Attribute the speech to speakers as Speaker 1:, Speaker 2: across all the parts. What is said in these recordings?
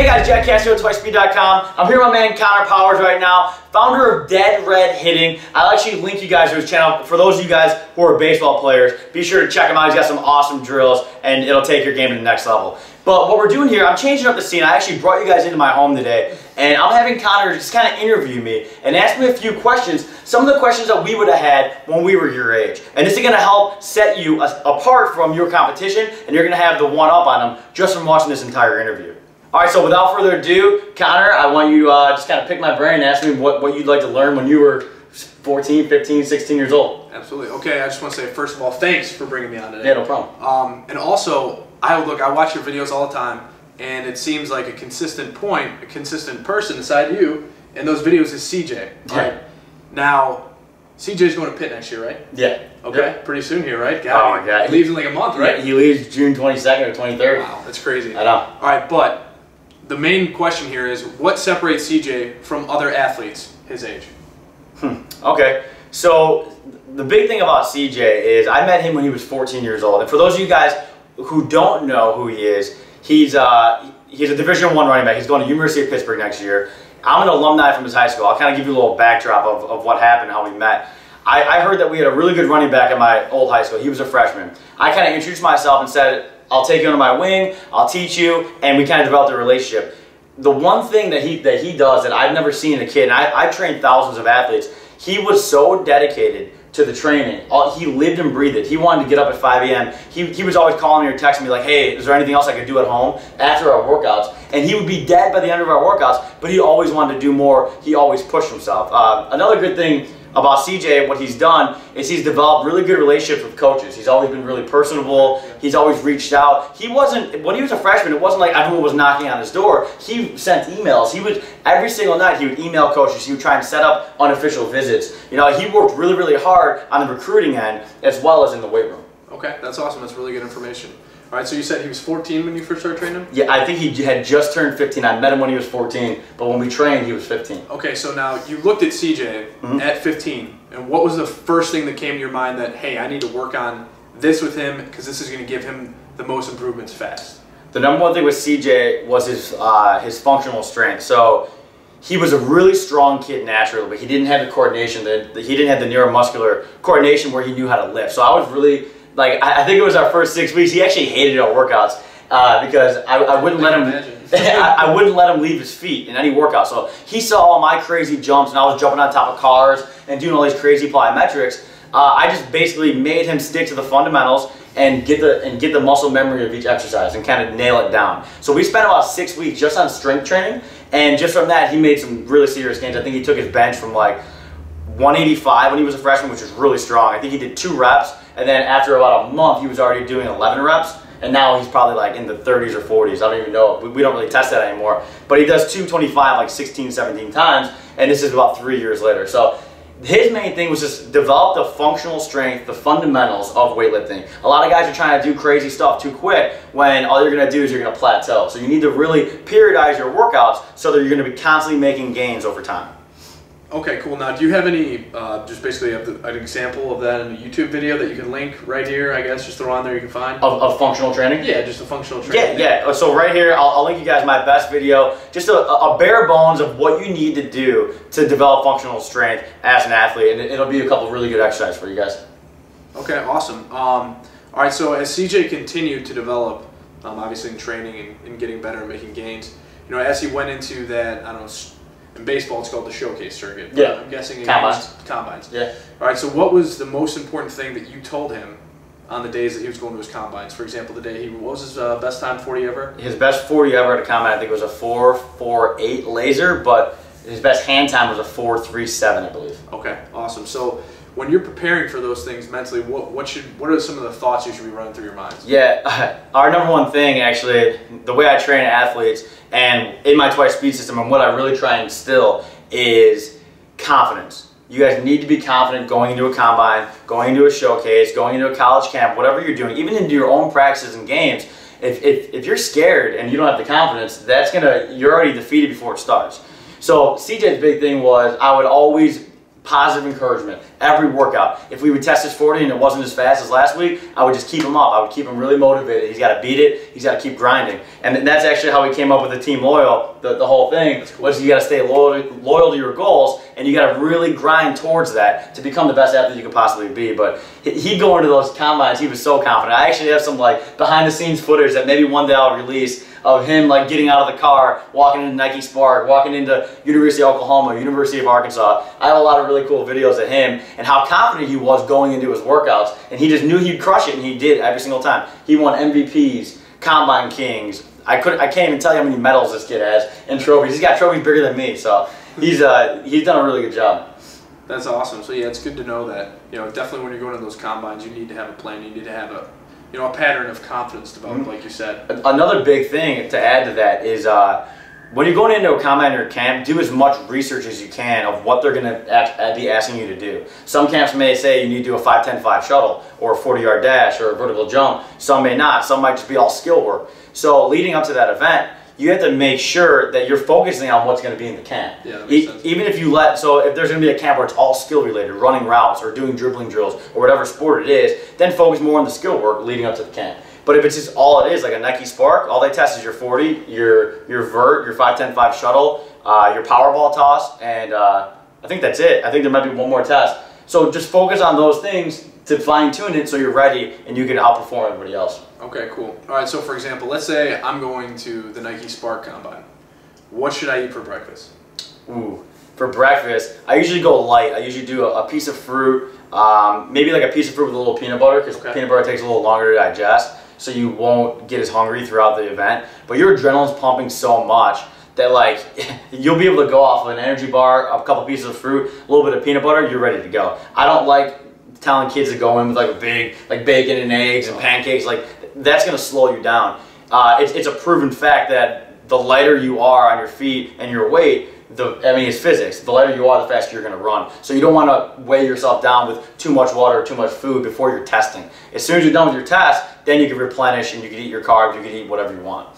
Speaker 1: guys, Jack Casio at TwiceSpeed.com. I'm here with my man Connor Powers right now, founder of Dead Red Hitting. I'll actually link you guys to his channel. For those of you guys who are baseball players, be sure to check him out. He's got some awesome drills and it'll take your game to the next level. But what we're doing here, I'm changing up the scene. I actually brought you guys into my home today, and I'm having Connor just kind of interview me and ask me a few questions, some of the questions that we would have had when we were your age. And this is going to help set you apart from your competition, and you're going to have the one-up on them just from watching this entire interview. All right, so without further ado, Connor, I want you just kind of pick my brain and ask me what you'd like to learn when you were 14, 15, 16 years old.
Speaker 2: Absolutely. Okay, I just want to say, first of all, thanks for bringing me on today.
Speaker 1: Yeah, no problem.
Speaker 2: And also, I watch your videos all the time, and it seems like a consistent person inside you, and those videos is CJ. Right? Now, CJ's going to Pitt next year, right?
Speaker 1: Yeah.
Speaker 2: Okay,
Speaker 1: yep.
Speaker 2: Pretty soon here, right?
Speaker 1: Oh my God.
Speaker 2: He leaves in like a month, right?
Speaker 1: Yeah, he leaves June 22nd or 23rd.
Speaker 2: Wow, that's crazy.
Speaker 1: I know.
Speaker 2: All right, but the main question here is, what separates CJ from other athletes his age?
Speaker 1: Okay, so the big thing about CJ is I met him when he was 14 years old. And for those of you guys who don't know who he is, he's a Division I running back. He's going to University of Pittsburgh next year. I'm an alumni from his high school. I'll kind of give you a little backdrop of what happened, how we met. I heard that we had a really good running back at my old high school. He was a freshman. I kind of introduced myself and said, I'll take you under my wing, I'll teach you, and we kind of developed a relationship. The one thing that he does that I've never seen in a kid, and I trained thousands of athletes, he was so dedicated to the training. He lived and breathed it. He wanted to get up at 5 a.m. He was always calling me or texting me like, hey, is there anything else I could do at home after our workouts? And he would be dead by the end of our workouts, but he always wanted to do more. He always pushed himself. Another good thing about CJ, what he's done is he's developed really good relationships with coaches. He's always been really personable. He's always reached out. When he was a freshman, it wasn't like everyone was knocking on his door. He sent emails. Every single night he would email coaches. He would try and set up unofficial visits. You know, he worked really, really hard on the recruiting end as well as in the weight room.
Speaker 2: Okay, that's awesome. That's really good information. All right, so you said he was 14 when you first started training him?
Speaker 1: Yeah, I think he had just turned 15. I met him when he was 14, but when we trained, he was 15.
Speaker 2: Okay, so now you looked at CJ at 15, and what was the first thing that came to your mind that, hey, I need to work on this with him because this is going to give him the most improvements fast?
Speaker 1: The number one thing with CJ was his functional strength. So he was a really strong kid naturally, but he didn't have the coordination. He didn't have the neuromuscular coordination where he knew how to lift. So I was really... I think it was our first 6 weeks. He actually hated our workouts because I wouldn't let him. I wouldn't let him leave his feet in any workout. So he saw all my crazy jumps, and I was jumping on top of cars and doing all these crazy plyometrics. I just basically made him stick to the fundamentals and get the muscle memory of each exercise and kind of nail it down. So we spent about 6 weeks just on strength training, and just from that he made some really serious gains. I think he took his bench from like 185 when he was a freshman, which was really strong. I think he did 2 reps. And then after about a month, he was already doing 11 reps. And now he's probably like in the 30s or 40s. I don't even know. We don't really test that anymore. But he does 225 like 16, 17 times. And this is about 3 years later. So his main thing was just develop the functional strength, the fundamentals of weightlifting. A lot of guys are trying to do crazy stuff too quick when all you're going to do is you're going to plateau. So you need to really periodize your workouts so that you're going to be constantly making gains over time.
Speaker 2: Okay, cool. Now, do you have any, just basically an example of that in a YouTube video that you can link right here, I guess, just throw on there you can find?
Speaker 1: Of functional training?
Speaker 2: Yeah, just a functional training.
Speaker 1: Yeah. So right here, I'll link you guys my best video, just a bare bones of what you need to do to develop functional strength as an athlete, and it'll be a couple of really good exercises for you guys.
Speaker 2: Okay, awesome. All right, so as CJ continued to develop, obviously in training and getting better and making gains, you know, as he went into that, I don't know, in baseball, it's called the showcase circuit.
Speaker 1: Yeah.
Speaker 2: I'm guessing combines.
Speaker 1: Yeah.
Speaker 2: All right. So, what was the most important thing that you told him on the days that he was going to his combines? For example, the day what was his best time 40 ever?
Speaker 1: His best 40 ever at a combine, I think, was a 4.48 laser, but his best hand time was a 4.37, I believe.
Speaker 2: Okay. Awesome. So, when you're preparing for those things mentally, what are some of the thoughts you should be running through your mind?
Speaker 1: Yeah, our number one thing, actually, the way I train athletes and in my Twice Speed system, and what I really try and instill is confidence. You guys need to be confident going into a combine, going into a showcase, going into a college camp, whatever you're doing, even into your own practices and games. If you're scared and you don't have the confidence, you're already defeated before it starts. So CJ's big thing was I would always positive encouragement. every workout. If we would test his 40 and it wasn't as fast as last week, I would just keep him up. I would keep him really motivated. He's got to beat it. He's got to keep grinding. And that's actually how we came up with the Team Loyal. The whole thing was you got to stay loyal to your goals, and you got to really grind towards that to become the best athlete you could possibly be. But he'd go into those combines, he was so confident. I actually have some like behind the scenes footage that maybe one day I'll release of him like getting out of the car, walking into Nike Spark, walking into University of Oklahoma, University of Arkansas. I have a lot of really cool videos of him and how confident he was going into his workouts, and he just knew he'd crush it, and he did every single time. He won MVPs, Combine Kings. I can't even tell you how many medals this kid has and trophies. He's got trophies bigger than me, so he's done a really good job.
Speaker 2: That's awesome. So yeah, it's good to know that, definitely when you're going to those combines, you need to have a plan. You need to have a pattern of confidence developed, like you said.
Speaker 1: Another big thing to add to that is when you're going into a combine or camp, do as much research as you can of what they're going to be asking you to do. Some camps may say you need to do a 5-10-5 shuttle or a 40-yard dash or a vertical jump. Some may not. Some might just be all skill work. So leading up to that event, you have to make sure that you're focusing on what's going to be in the camp.
Speaker 2: Yeah, that makes sense.
Speaker 1: Even if if there's going to be a camp where it's all skill related, running routes or doing dribbling drills or whatever sport it is, then focus more on the skill work leading up to the camp. But if it's just all it is, like a Nike Spark, all they test is your 40, your vert, your 5-10-5 shuttle, your Powerball toss, and I think that's it. I think there might be one more test. So just focus on those things to fine tune it so you're ready and you can outperform everybody else.
Speaker 2: Okay, cool. All right, so for example, let's say I'm going to the Nike Spark Combine. What should I eat for breakfast?
Speaker 1: Ooh, for breakfast, I usually go light. I usually do a piece of fruit, maybe like a piece of fruit with a little peanut butter, because peanut butter takes a little longer to digest, so you won't get as hungry throughout the event. But your adrenaline's pumping so much that like you'll be able to go off of an energy bar, a couple pieces of fruit, a little bit of peanut butter, you're ready to go. I don't like telling kids to go in with like a big bacon and eggs and pancakes. Like that's gonna slow you down. It's a proven fact that the lighter you are on your feet and your weight, it's physics. The lighter you are, the faster you're gonna run. So you don't want to weigh yourself down with too much water or too much food before you're testing. As soon as you're done with your test, then you can replenish and you can eat your carbs, you can eat whatever you want.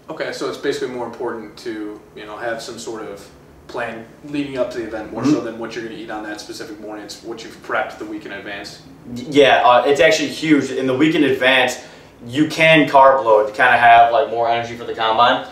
Speaker 2: Okay, so it's basically more important to have some sort of plan leading up to the event more so than what you're going to eat on that specific morning. It's what you've prepped the week in advance.
Speaker 1: Yeah, it's actually huge. In the week in advance, you can carb load to kind of have like more energy for the combine.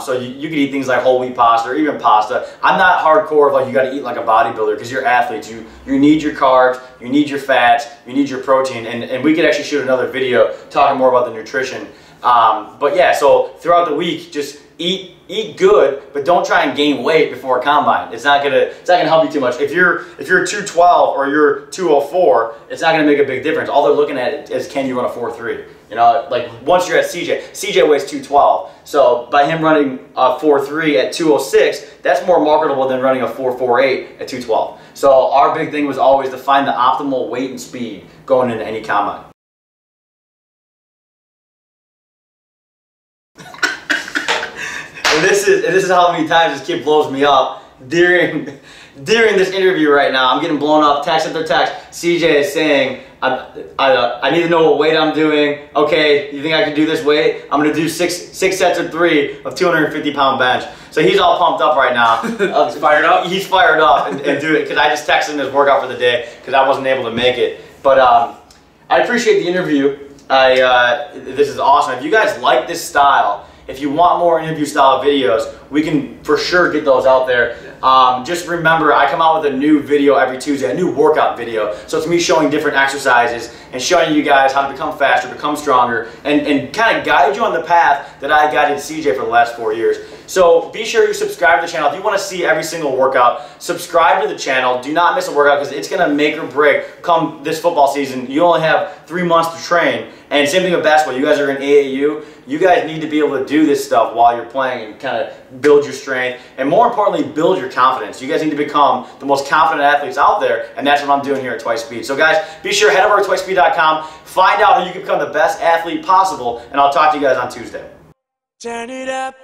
Speaker 1: So you can eat things like whole wheat pasta or even pasta. I'm not hardcore of like you got to eat like a bodybuilder, because you're athletes. You need your carbs, you need your fats, you need your protein, and we could actually shoot another video talking more about the nutrition. But yeah, so throughout the week, just eat good, but don't try and gain weight before a combine. It's not gonna help you too much. If you're 212 or you're 204, it's not gonna make a big difference. All they're looking at is can you run a 4.3. Like once you're at CJ weighs 212. So by him running a 4.3 at 206, that's more marketable than running a 4.48 at 212. So our big thing was always to find the optimal weight and speed going into any combine. And this is how many times this kid blows me up during this interview right now. I'm getting blown up text after text. CJ is saying, I need to know what weight I'm doing. Okay, you think I can do this weight? I'm gonna do six sets of 3 of 250-pound bench. So he's all pumped up right now.
Speaker 2: He's fired up?
Speaker 1: He's fired up and do it, because I just texted him his workout for the day because I wasn't able to make it. But I appreciate the interview. This is awesome. If you guys like this style, if you want more interview style videos, we can for sure get those out there. Just remember, I come out with a new video every Tuesday, a new workout video. So it's me showing different exercises and showing you guys how to become faster, become stronger, and kind of guide you on the path that I guided CJ for the last 4 years. So be sure you subscribe to the channel. If you want to see every single workout, subscribe to the channel. Do not miss a workout, because it's going to make or break come this football season. You only have 3 months to train. And same thing with basketball. You guys are in AAU. You guys need to be able to do this stuff while you're playing and kind of build your strength, and more importantly, build your confidence. You guys need to become the most confident athletes out there, and that's what I'm doing here at Twice Speed. So guys, be sure to head over to twicespeed.com, find out how you can become the best athlete possible, and I'll talk to you guys on Tuesday.
Speaker 3: Turn it up.